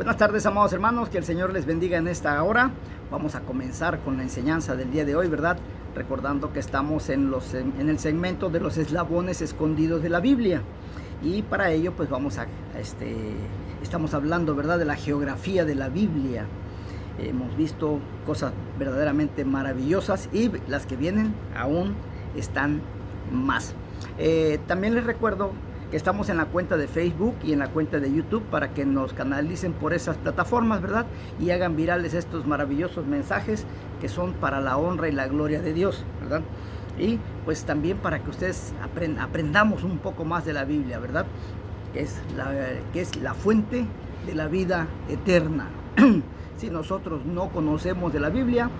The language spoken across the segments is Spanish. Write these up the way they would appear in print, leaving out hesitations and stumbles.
Buenas tardes, amados hermanos, que el Señor les bendiga en esta hora. Vamos a comenzar con la enseñanza del día de hoy, ¿verdad? Recordando que estamos en el segmento de los eslabones escondidos de la Biblia. Y para ello, pues estamos hablando, ¿verdad?, de la geografía de la Biblia. Hemos visto cosas verdaderamente maravillosas y las que vienen aún están más. También les recuerdo que estamos en la cuenta de Facebook y en la cuenta de YouTube para que nos canalicen por esas plataformas, ¿verdad? Y hagan virales estos maravillosos mensajes que son para la honra y la gloria de Dios, ¿verdad? Y pues también para que ustedes aprendamos un poco más de la Biblia, ¿verdad? Que es la fuente de la vida eterna. Si nosotros no conocemos de la Biblia,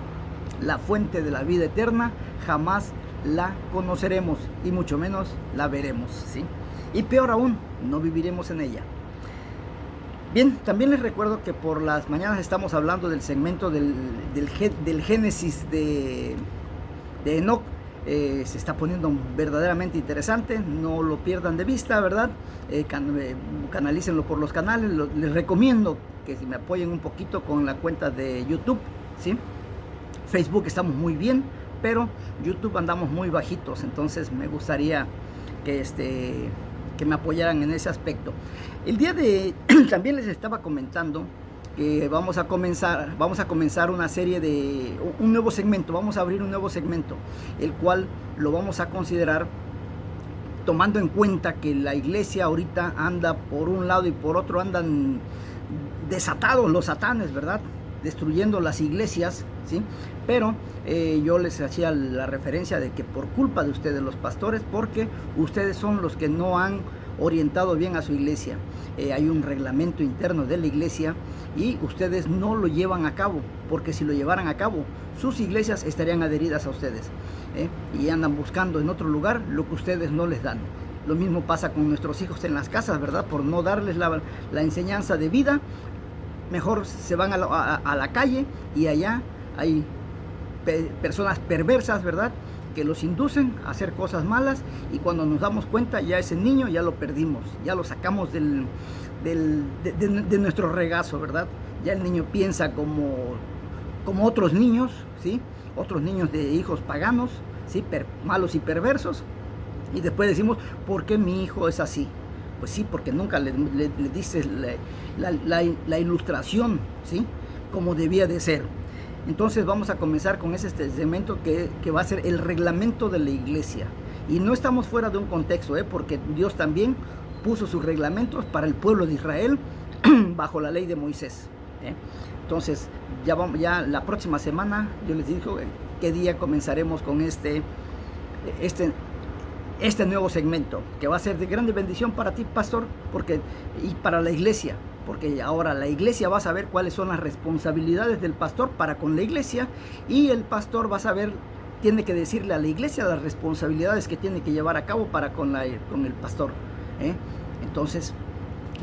la fuente de la vida eterna, jamás la conoceremos y mucho menos la veremos, ¿sí? Y peor aún, no viviremos en ella. Bien, también les recuerdo que por las mañanas estamos hablando del segmento del Génesis de Enoc. Se está poniendo verdaderamente interesante, no lo pierdan de vista, ¿verdad? Canalícenlo por los canales. Les recomiendo que si me apoyen un poquito con la cuenta de YouTube, ¿sí? Facebook estamos muy bien, pero YouTube andamos muy bajitos, entonces me gustaría que me apoyaran en ese aspecto. El día de también les estaba comentando que vamos a comenzar una serie de un nuevo segmento. Vamos a abrir un nuevo segmento, el cual lo vamos a considerar tomando en cuenta que la iglesia ahorita anda por un lado y por otro andan desatados los satanes, ¿verdad? Destruyendo las iglesias, ¿sí? Pero yo les hacía la referencia de que por culpa de ustedes, los pastores, porque ustedes son los que no han orientado bien a su iglesia. Hay un reglamento interno de la iglesia y ustedes no lo llevan a cabo, porque si lo llevaran a cabo, sus iglesias estarían adheridas a ustedes, y andan buscando en otro lugar lo que ustedes no les dan. Lo mismo pasa con nuestros hijos en las casas, ¿verdad? Por no darles la enseñanza de vida, mejor se van a la calle y allá hay personas perversas, ¿verdad?, que los inducen a hacer cosas malas, y cuando nos damos cuenta ya ese niño ya lo perdimos, ya lo sacamos de nuestro regazo, ¿verdad? Ya el niño piensa como otros niños, ¿sí? Otros niños de hijos paganos, ¿sí? Malos y perversos, y después decimos, ¿por qué mi hijo es así? Pues sí, porque nunca le dices la ilustración, ¿sí?, como debía de ser. Entonces vamos a comenzar con ese segmento que va a ser el reglamento de la iglesia. Y no estamos fuera de un contexto, porque Dios también puso sus reglamentos para el pueblo de Israel bajo la ley de Moisés. Entonces ya la próxima semana yo les digo qué día comenzaremos con este nuevo segmento, que va a ser de grande bendición para ti, pastor, y para la iglesia, porque ahora la iglesia va a saber cuáles son las responsabilidades del pastor para con la iglesia, y el pastor va a saber, tiene que decirle a la iglesia las responsabilidades que tiene que llevar a cabo para con el pastor. Entonces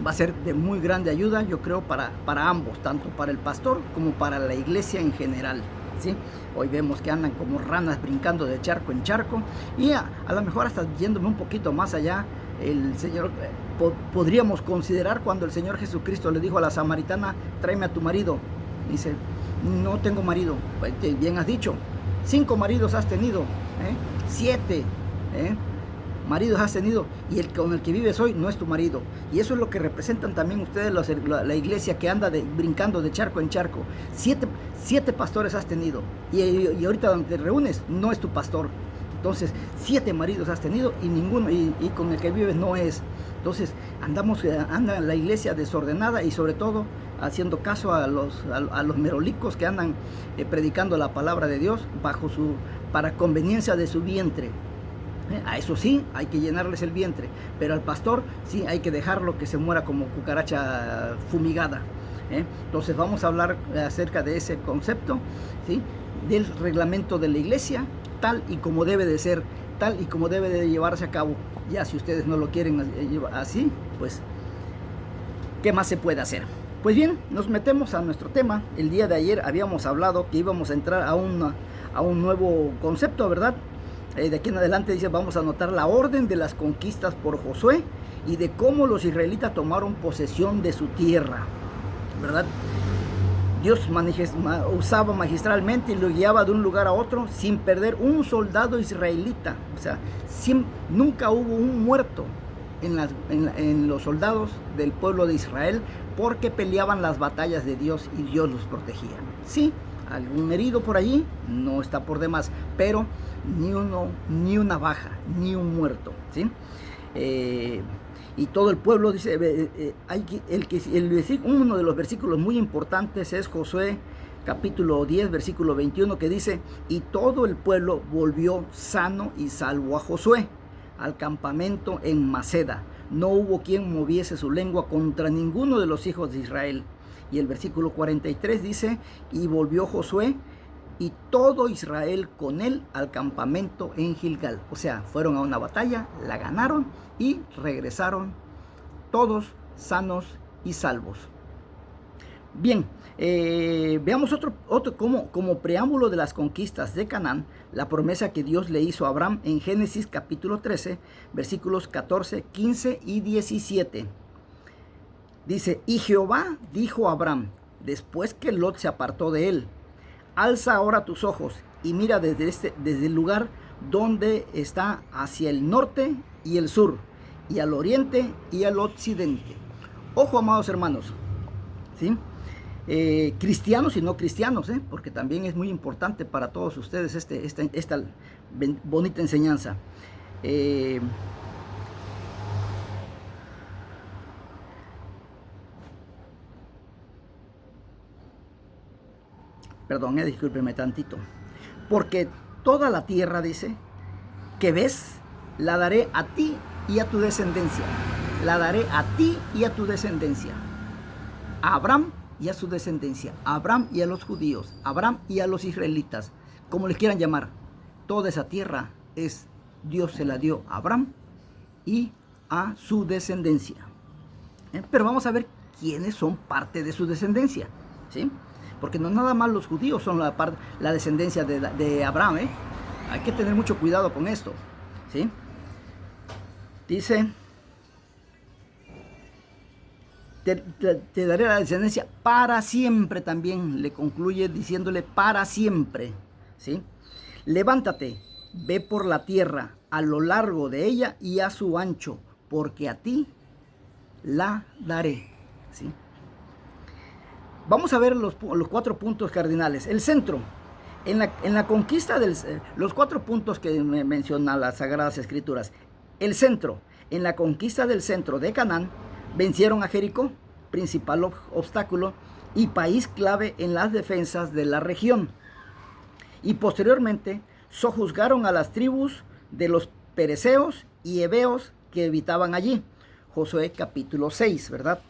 va a ser de muy grande ayuda, yo creo, para ambos, tanto para el pastor como para la iglesia en general, ¿sí? Hoy vemos que andan como ranas brincando de charco en charco, y a lo mejor hasta yéndome un poquito más allá, el Señor, podríamos considerar cuando el Señor Jesucristo le dijo a la samaritana, tráeme a tu marido. Dice, no tengo marido. Pues bien has dicho, 5 maridos has tenido, 7 maridos has tenido, y el con el que vives hoy no es tu marido. Y eso es lo que representan también ustedes, la iglesia que anda brincando de charco en charco. 7 pastores has tenido, y ahorita donde te reúnes no es tu pastor. Entonces 7 maridos has tenido y ninguno, y con el que vives no es. Entonces anda la iglesia desordenada, y sobre todo haciendo caso a los merolicos que andan predicando la palabra de Dios para conveniencia de su vientre. A eso sí, hay que llenarles el vientre, pero al pastor sí hay que dejarlo que se muera como cucaracha fumigada. Entonces vamos a hablar acerca de ese concepto, ¿sí?, del reglamento de la iglesia, tal y como debe de ser, tal y como debe de llevarse a cabo. Ya si ustedes no lo quieren llevar así, pues ¿qué más se puede hacer? Pues bien, nos metemos a nuestro tema. El día de ayer habíamos hablado que íbamos a entrar a un nuevo concepto, ¿verdad? De aquí en adelante dice, vamos a anotar la orden de las conquistas por Josué y de cómo los israelitas tomaron posesión de su tierra. ¿verdad? Dios usaba magistralmente y lo guiaba de un lugar a otro sin perder un soldado israelita. O sea, nunca hubo un muerto en los soldados del pueblo de Israel, porque peleaban las batallas de Dios y Dios los protegía. Sí, algún herido por allí, no está por demás, pero ni una baja, ni un muerto, ¿sí? Y todo el pueblo dice, uno de los versículos muy importantes es Josué capítulo 10, versículo 21, que dice: y todo el pueblo volvió sano y salvo a Josué al campamento en Maceda. No hubo quien moviese su lengua contra ninguno de los hijos de Israel. Y el versículo 43 dice: y volvió Josué y todo Israel con él al campamento en Gilgal. O sea, fueron a una batalla, la ganaron y regresaron todos sanos y salvos. Bien, veamos otro como preámbulo de las conquistas de Canaán, la promesa que Dios le hizo a Abraham en Génesis capítulo 13, versículos 14, 15 y 17. Dice: y Jehová dijo a Abraham, después que Lot se apartó de él: alza ahora tus ojos y mira desde el lugar donde está, hacia el norte y el sur, y al oriente y al occidente. Ojo, amados hermanos, ¿sí? Cristianos y no cristianos, porque también es muy importante para todos ustedes esta bonita enseñanza. Perdón, discúlpeme tantito. Porque toda la tierra, dice, que ves, la daré a ti y a tu descendencia. La daré a ti y a tu descendencia. A Abraham y a su descendencia. A Abraham y a los judíos. A Abraham y a los israelitas. Como les quieran llamar. Toda esa tierra Dios se la dio a Abraham y a su descendencia. Pero vamos a ver quiénes son parte de su descendencia, ¿sí? Porque no nada más los judíos son la descendencia de Abraham, Hay que tener mucho cuidado con esto, ¿sí? Dice: te daré la descendencia para siempre. También le concluye diciéndole: para siempre, ¿sí? Levántate, ve por la tierra a lo largo de ella y a su ancho, porque a ti la daré, ¿sí? Vamos a ver los 4 puntos cardinales. El centro. En la conquista los 4 puntos que me mencionan las Sagradas Escrituras. El centro. En la conquista del centro de Canaán, vencieron a Jericó, principal obstáculo y país clave en las defensas de la región. Y posteriormente sojuzgaron a las tribus de los pereceos y heveos que habitaban allí. Josué capítulo 6, ¿verdad?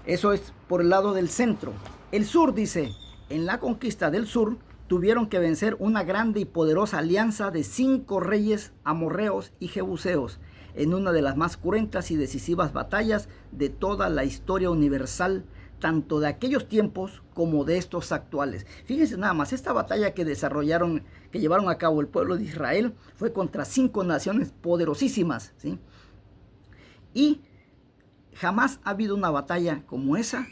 Eso es por el lado del centro. El sur, dice: en la conquista del sur tuvieron que vencer una grande y poderosa alianza de 5 reyes amorreos y jebuseos en una de las más cruentas y decisivas batallas de toda la historia universal, tanto de aquellos tiempos como de estos actuales. Fíjense nada más, esta batalla que llevaron a cabo el pueblo de Israel fue contra 5 naciones poderosísimas, ¿sí? Y jamás ha habido una batalla como esa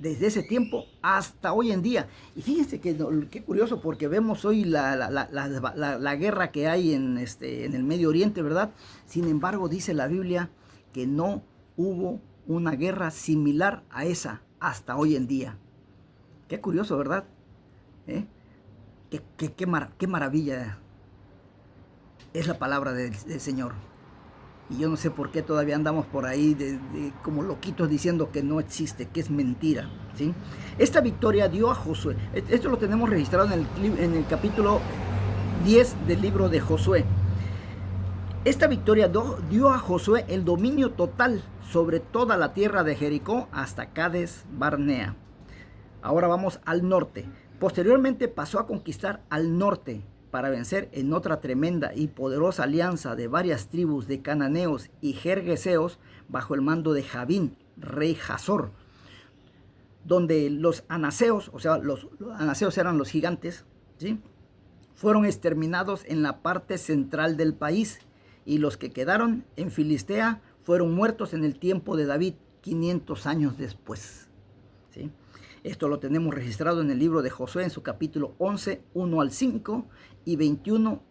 desde ese tiempo hasta hoy en día. Y fíjense qué curioso, porque vemos hoy la guerra que hay en el Medio Oriente, ¿verdad? Sin embargo, dice la Biblia que no hubo una guerra similar a esa hasta hoy en día. Qué curioso, ¿verdad? Qué maravilla es la palabra del Señor. Y yo no sé por qué todavía andamos por ahí como loquitos diciendo que no existe, que es mentira, ¿sí? Esta victoria dio a Josué. Esto lo tenemos registrado en el capítulo 10 del libro de Josué. Esta victoria dio a Josué el dominio total sobre toda la tierra de Jericó hasta Cades Barnea. Ahora vamos al norte. Posteriormente pasó a conquistar al norte, para vencer en otra tremenda y poderosa alianza de varias tribus de cananeos y jergueseos bajo el mando de Javín, rey Hazor, donde los anaseos, o sea, los anaseos eran los gigantes, ¿sí?, fueron exterminados en la parte central del país, y los que quedaron en Filistea fueron muertos en el tiempo de David, 500 años después. ¿sí? Esto lo tenemos registrado en el libro de Josué, en su capítulo 11, 1 al 5 y 21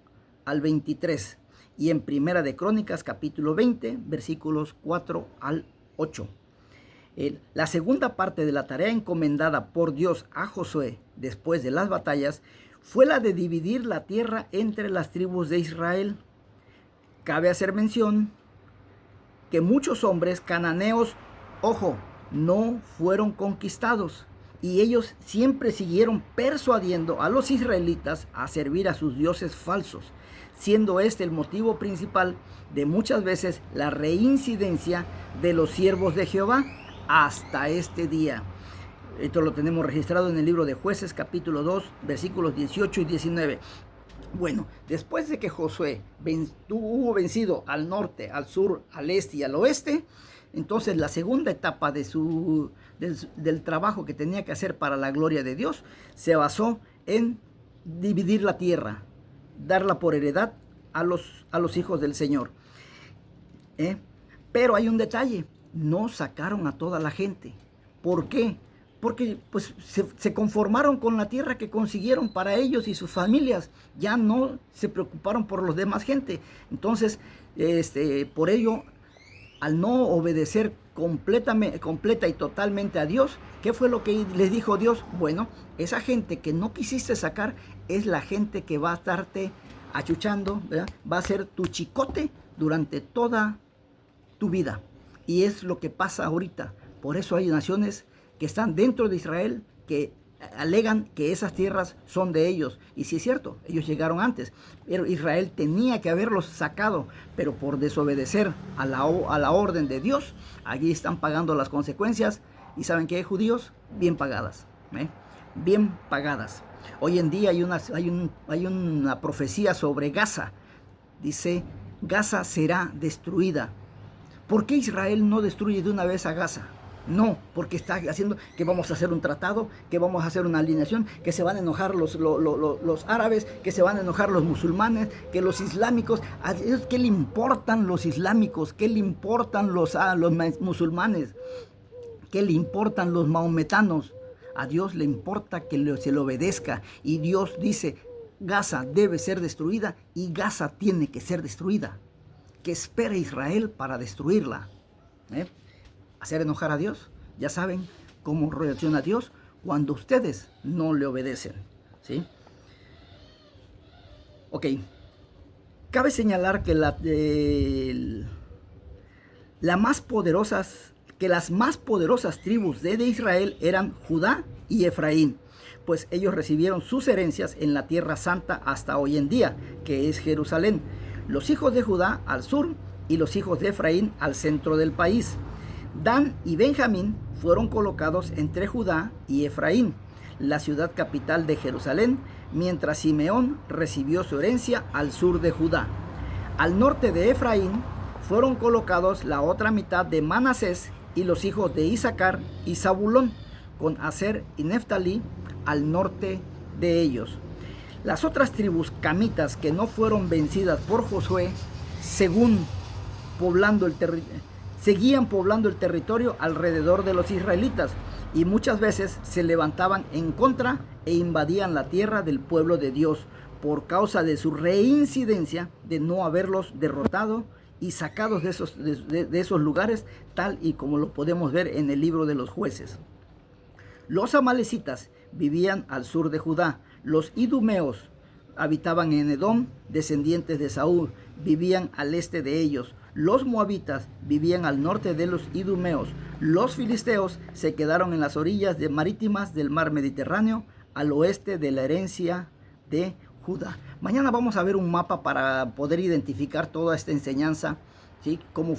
al 23. Y en Primera de Crónicas, capítulo 20, versículos 4 al 8. La segunda parte de la tarea encomendada por Dios a Josué después de las batallas fue la de dividir la tierra entre las tribus de Israel. Cabe hacer mención que muchos hombres cananeos, ojo, no fueron conquistados, y ellos siempre siguieron persuadiendo a los israelitas a servir a sus dioses falsos, siendo este el motivo principal de muchas veces la reincidencia de los siervos de Jehová hasta este día. Esto lo tenemos registrado en el libro de Jueces, capítulo 2, versículos 18 y 19. Bueno, después de que Josué hubo vencido al norte, al sur, al este y al oeste, entonces la segunda etapa del trabajo que tenía que hacer para la gloria de Dios se basó en dividir la tierra, darla por heredad a los hijos del Señor. Pero hay un detalle: no sacaron a toda la gente. ¿Por qué? Porque pues se conformaron con la tierra que consiguieron para ellos y sus familias. Ya no se preocuparon por los demás gente. Entonces, por ello, al no obedecer completa y totalmente a Dios, ¿qué fue lo que les dijo Dios? Bueno, esa gente que no quisiste sacar es la gente que va a estarte achuchando, ¿verdad? Va a ser tu chicote durante toda tu vida. Y es lo que pasa ahorita. Por eso hay naciones que están dentro de Israel que alegan que esas tierras son de ellos. Y sí es cierto, ellos llegaron antes, pero Israel tenía que haberlos sacado, pero por desobedecer a la orden de Dios, allí están pagando las consecuencias. Y ¿saben qué, judíos? Bien pagadas, bien pagadas. Hoy en día hay una profecía sobre Gaza. Dice: Gaza será destruida. ¿Por qué Israel no destruye de una vez a Gaza? No, porque está haciendo que vamos a hacer un tratado, que vamos a hacer una alineación, que se van a enojar los árabes, que se van a enojar los musulmanes, que los islámicos. ¿A ellos qué le importan los islámicos? ¿Qué le importan los musulmanes? ¿Qué le importan los maometanos? A Dios le importa que se le obedezca. Y Dios dice: Gaza debe ser destruida y Gaza tiene que ser destruida. ¿Qué espera Israel para destruirla? Hacer enojar a Dios. Ya saben cómo reacciona Dios cuando ustedes no le obedecen, ¿sí? Ok. Cabe señalar que las más poderosas tribus de Israel eran Judá y Efraín, pues ellos recibieron sus herencias en la Tierra Santa hasta hoy en día, que es Jerusalén. Los hijos de Judá al sur y los hijos de Efraín al centro del país. Dan y Benjamín fueron colocados entre Judá y Efraín, la ciudad capital de Jerusalén, mientras Simeón recibió su herencia al sur de Judá. Al norte de Efraín fueron colocados la otra mitad de Manasés y los hijos de Isaacar y Zabulón, con Aser y Neftalí al norte de ellos. Las otras tribus camitas que no fueron vencidas por Josué, seguían poblando el territorio alrededor de los israelitas, y muchas veces se levantaban en contra e invadían la tierra del pueblo de Dios por causa de su reincidencia de no haberlos derrotado y sacados de esos lugares, tal y como lo podemos ver en el libro de los Jueces. Los amalecitas vivían al sur de Judá. Los idumeos habitaban en Edom, descendientes de Saúl, vivían al este de ellos. Los moabitas vivían al norte de los idumeos. Los filisteos se quedaron en las orillas marítimas del mar Mediterráneo, al oeste de la herencia de Judá. Mañana vamos a ver un mapa para poder identificar toda esta enseñanza, ¿sí? Cómo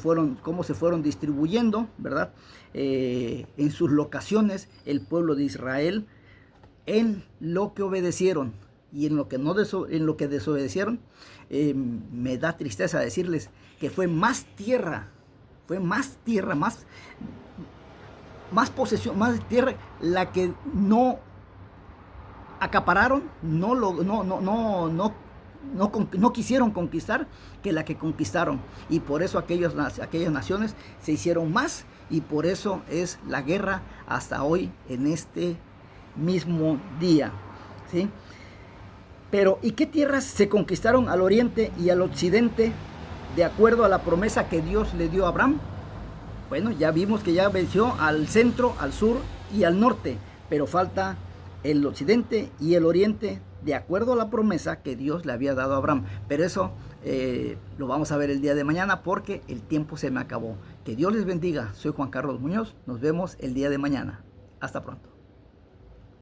se fueron distribuyendo, ¿verdad? En sus locaciones el pueblo de Israel, en lo que obedecieron y en lo que desobedecieron. Me da tristeza decirles que fue más tierra, más posesión, más tierra la que no acapararon, no quisieron conquistar, que la que conquistaron. Y por eso aquellas naciones se hicieron más, y por eso es la guerra hasta hoy en este mismo día, ¿sí? Pero, ¿y qué tierras se conquistaron al oriente y al occidente de acuerdo a la promesa que Dios le dio a Abraham? Bueno, ya vimos que ya venció al centro, al sur y al norte, pero falta el occidente y el oriente de acuerdo a la promesa que Dios le había dado a Abraham. Pero eso lo vamos a ver el día de mañana porque el tiempo se me acabó. Que Dios les bendiga. Soy Juan Carlos Muñoz. Nos vemos el día de mañana. Hasta pronto.